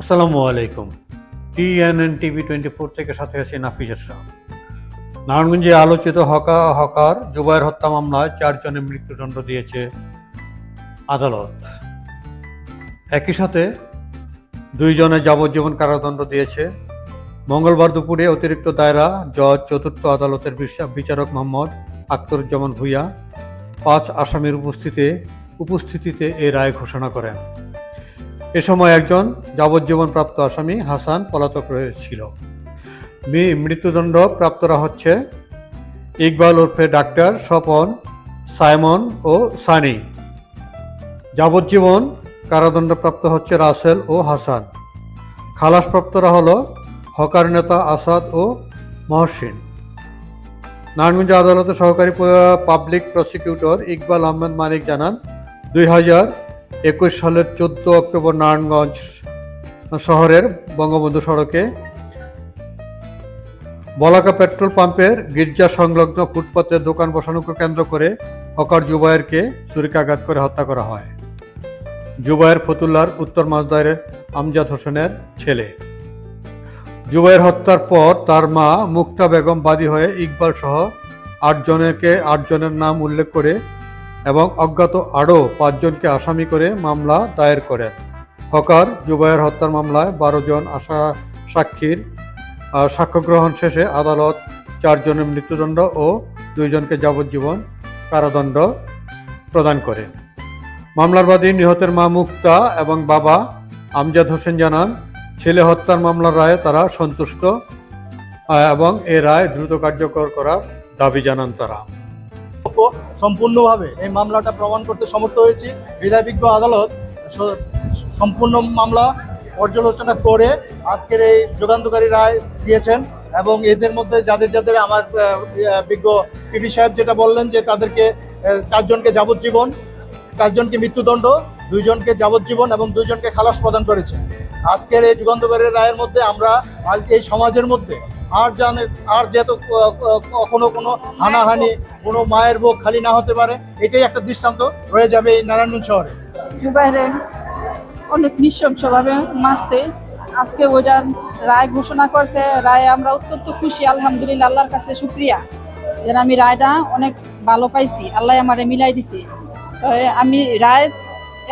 আসসালামু আলাইকুম। TNN TV 24 থেকে সাথে আছি নাফিজ শাহ। নারায়ণগঞ্জে আলোচিত হকার জুবায়ের হত্যা মামলায় 4 জনের মৃত্যুদণ্ড দিয়েছে আদালত। একই সাথে 2 জনের যাবজ্জীবন কারাদণ্ড দিয়েছে। মঙ্গলবার দুপুরে অতিরিক্ত দায়রা জজ চতুর্থ আদালতের বিচারক মোহাম্মদ আখতারুজ্জামান ভূঁইয়া 5 আসামির উপস্থিতিতে এই রায় ঘোষণা করেন। এ সময় একজন যাবজ্জীবন প্রাপ্ত আসামি হাসান পলাতক রয়েছিল। মৃত্যুদণ্ড প্রাপ্তরা হচ্ছে ইকবাল ওরফে ডাক্তার, স্বপন, সাইমন ও সানি। যাবজ্জীবন কারাদণ্ডপ্রাপ্ত হচ্ছে রাসেল ও হাসান। খালাসপ্রাপ্তরা হলো হকার নেতা আসাদ ও মহসিন। নারায়ণগঞ্জ আদালতের সহকারী পাবলিক প্রসিকিউটর ইকবাল আহমেদ মানিক জানান, 2021 সালের 14 অক্টোবর নারায়ণগঞ্জ শহরের বঙ্গবন্ধু সড়কে বলাকা পেট্রোল পাম্পের গির্জা সংলগ্ন ফুটপাতে দোকান বসানোকে কেন্দ্র করে হকার জুবায়েরকে ছুরিকাঘাত করে হত্যা করা হয়। জুবায়ের ফতুল্লার উত্তর মাসদারের আমজাদ হোসেনের ছেলে। জুবায়ের হত্যার পর তার মা মুক্তা বেগম বাদী হয়ে ইকবাল সহ 8 জনের নাম উল্লেখ করে এবং অজ্ঞাত আরও 5 জনকে আসামি করে মামলা দায়ের করেন। হকার জুবায়ের হত্যার মামলায় 12 জন সাক্ষীর সাক্ষ্য গ্রহণ শেষে আদালত 4 জনের মৃত্যুদণ্ড ও 2 জনকে যাবজ্জীবন কারাদণ্ড প্রদান করে। মামলার বাদী নিহতের মা মুক্তা এবং বাবা আমজাদ হোসেন জানান, ছেলে হত্যার মামলার রায়ে তারা সন্তুষ্ট এবং এ রায় দ্রুত কার্যকর করার দাবি জানান তারা। সম্পূর্ণভাবে এই মামলাটা প্রমাণ করতে সমর্থ হয়েছি। বিধায়বিজ্ঞ আদালত সম্পূর্ণ মামলা পর্যালোচনা করে আজকের এই যুগান্তকারী রায় দিয়েছেন এবং এদের মধ্যে যাদের আমার বিজ্ঞ পিপি সাহেব যেটা বললেন যে তাদেরকে 4 জনকে যাবজ্জীবন, 4 জনকে মৃত্যুদণ্ড, 2 জনকে যাবজ্জীবন এবং 2 জনকে খালাস প্রদান করেছে। আজকের এই যুগান্তকারী রায়ের মধ্যে আমরা আজ এই সমাজের মধ্যে আর যেহেতু কোনো হানাহানি, কোনো মায়ের বুক খালি না হতে পারে, এটাই একটা দৃষ্টান্ত রয়ে যাবে এই নারায়ণগঞ্জ শহরে। জুবায়ের অনেক নৃশংসভাবে মারছে, আজকে ওইটার রায় ঘোষণা করছে। রায়ে আমরা অত্যন্ত খুশি, আলহামদুলিল্লাহ, আল্লাহর কাছে শুকরিয়া যে আমি রায়টা অনেক ভালো পাইছি, আল্লাহ আমারে মিলাই দিছি। আমি রায়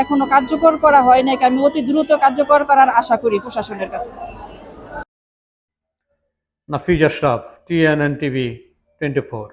এখনো কার্যকর করা হয় নাই, আমি অতি দ্রুত কার্যকর করার আশা করি প্রশাসনের কাছে। Nafiz Ashraf, TNN TV 24।